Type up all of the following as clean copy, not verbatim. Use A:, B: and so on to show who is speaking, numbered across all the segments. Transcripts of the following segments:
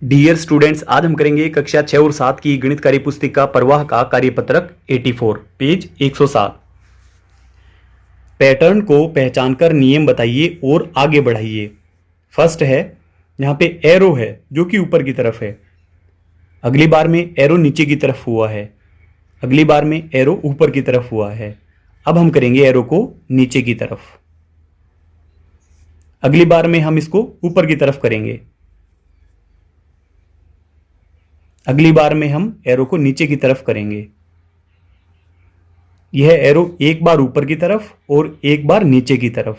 A: Dear students, आज हम करेंगे कक्षा 6 और 7 की गणित कार्य पुस्तिका प्रवाह का कार्यपत्रक 84 पेज 107। पैटर्न को पहचानकर नियम बताइए और आगे बढ़ाइए। फर्स्ट है, यहाँ पे एरो है जो कि ऊपर की तरफ है। अगली बार में एरो नीचे की तरफ हुआ है, अगली बार में एरो ऊपर की तरफ हुआ है। अब हम करेंगे एरो को नीचे की तरफ, अगली बार में हम इसको ऊपर की तरफ करेंगे, अगली बार में हम एरो को नीचे की तरफ करेंगे। यह एरो एक बार ऊपर की तरफ और एक बार नीचे की तरफ।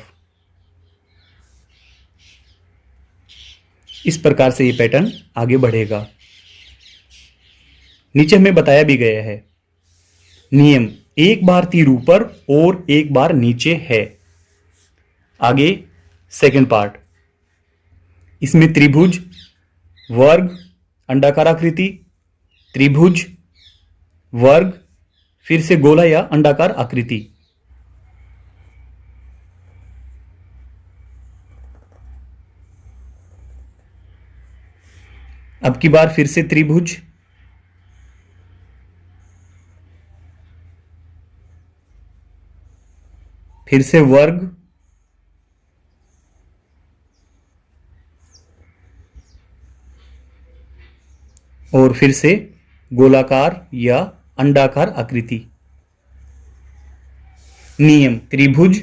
A: इस प्रकार से यह पैटर्न आगे बढ़ेगा। नीचे हमें बताया भी गया है नियम, एक बार तीर ऊपर और एक बार नीचे है। आगे सेकंड पार्ट, इसमें त्रिभुज, वर्ग, अंडाकार आकृति, त्रिभुज, वर्ग, फिर से गोला या अंडाकार आकृति। अब की बार फिर से त्रिभुज, फिर से वर्ग, और फिर से गोलाकार या अंडाकार आकृति। नियम, त्रिभुज,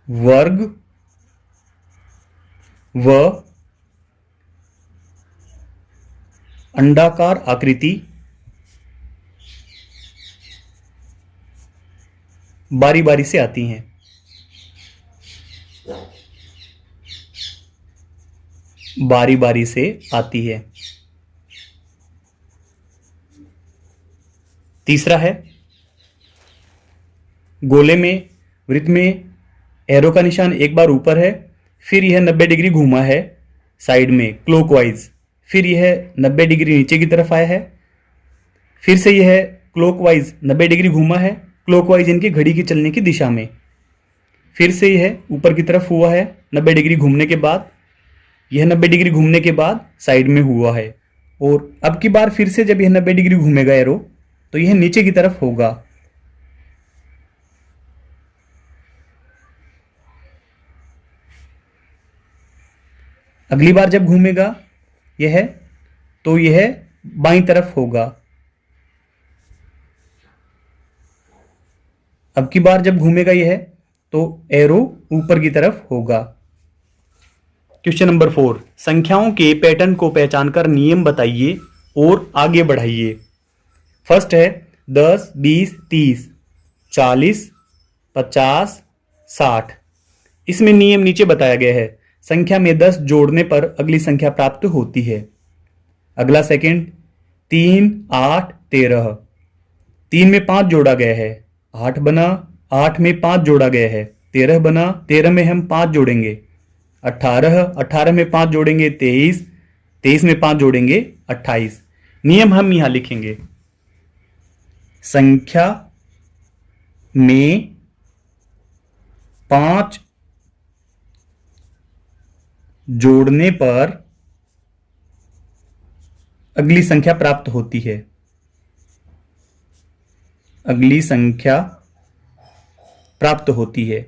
A: वर्ग व अंडाकार आकृति बारी बारी से आती हैं। बारी बारी से आती है। तीसरा है, गोले में, वृत्त में एरो का निशान एक बार ऊपर है, फिर यह 90 डिग्री घूमा है साइड में क्लॉकवाइज, फिर यह 90 डिग्री नीचे की तरफ आया है, फिर से यह क्लॉकवाइज 90 डिग्री घूमा है, क्लॉकवाइज इनकी घड़ी की चलने की दिशा में, फिर से यह ऊपर की तरफ हुआ है 90 डिग्री घूमने के बाद, यह 90 डिग्री घूमने के बाद साइड में हुआ है। और अब की बार फिर से जब यह 90 डिग्री घूमेगा एरो तो यह नीचे की तरफ होगा। अगली बार जब घूमेगा यह तो यह बाईं तरफ होगा। अब की बार जब घूमेगा यह तो एरो ऊपर की तरफ होगा। क्वेश्चन नंबर 4, संख्याओं के पैटर्न को पहचानकर नियम बताइए और आगे बढ़ाइए। फर्स्ट है 10, 20, 30, 40, 50, 60। इसमें नियम नीचे बताया गया है। संख्या में 10 जोड़ने पर अगली संख्या प्राप्त होती है। अगला सेकंड, 3, 8, 13। 3 में 5 जोड़ा गया है, 8 बना, 8 में 5 जोड़ा गया है, 13 बना, 13 में हम 5 जोड़ेंगे, 18, 18 में 5 जोड़ेंगे 23, 23 में 5 जोड़ेंगे 28। नियम हम यहां लिखेंगे, संख्या में 5 जोड़ने पर अगली संख्या प्राप्त होती है। अगली संख्या प्राप्त होती है।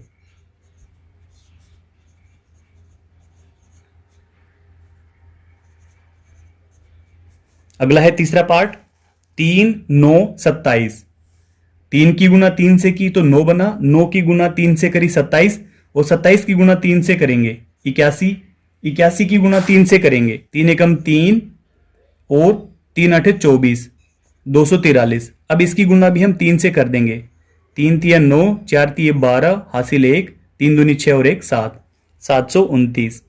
A: अगला है तीसरा पार्ट, 3, 9, 27। 3 की गुना 3 से की तो 9 बना, 9 की गुना 3 से करी 27, और 27 की गुना 3 से करेंगे 81, 81 की गुना 3 से करेंगे 3 एकम 3 और 3 8 24, 243। अब इसकी गुना भी हम 3 से कर देंगे, 3 तिया 9, 4 तिया 12, हासिल 1, 3 दूनी 6 और 1 7, 729।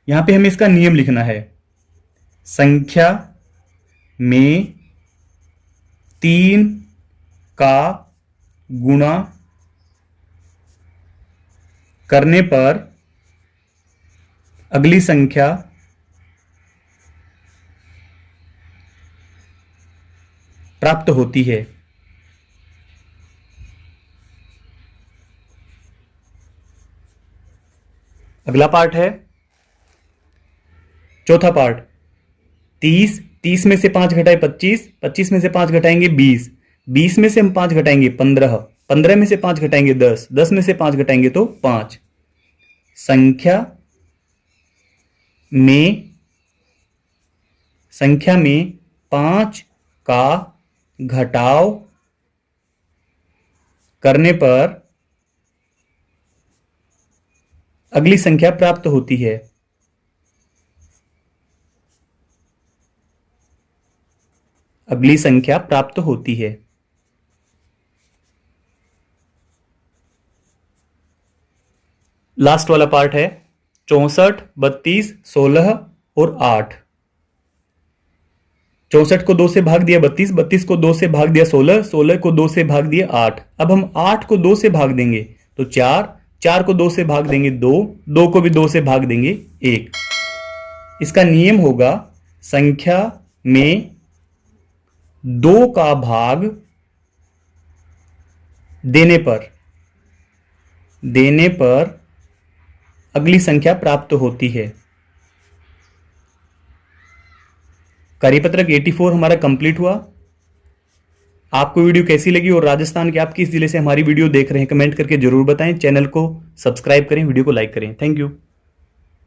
A: यहां पे हमें इसका नियम लिखना है, संख्या में 3 का गुणा करने पर अगली संख्या प्राप्त होती है। अगला पार्ट है चौथा पार्ट 30, 30 में से 5 घटाए 25, 25 में से 5 घटाएंगे 20, 20 में से हम 5 घटाएंगे 15, 15 में से 5 घटाएंगे 10, 10 में से 5 घटाएंगे तो 5। संख्या में 5 का घटाव करने पर अगली संख्या प्राप्त होती है। अगली संख्या प्राप्त होती है। लास्ट वाला पार्ट है 64, 32, 16 और 8। 64 को 2 से भाग दिया 32, 32 को 2 से भाग दिया 16, 16 को 2 से भाग दिया 8। अब हम 8 को 2 से भाग देंगे तो 4, 4 को 2 से भाग देंगे 2, 2 को भी 2 से भाग देंगे 1। इसका नियम होगा संख्या में 2 का भाग देने पर अगली संख्या प्राप्त होती है। कार्यपत्रक 84 हमारा कंप्लीट हुआ। आपको वीडियो कैसी लगी और राजस्थान के आप किस जिले से हमारी वीडियो देख रहे हैं कमेंट करके जरूर बताएं। चैनल को सब्सक्राइब करें, वीडियो को लाइक करें। Thank you.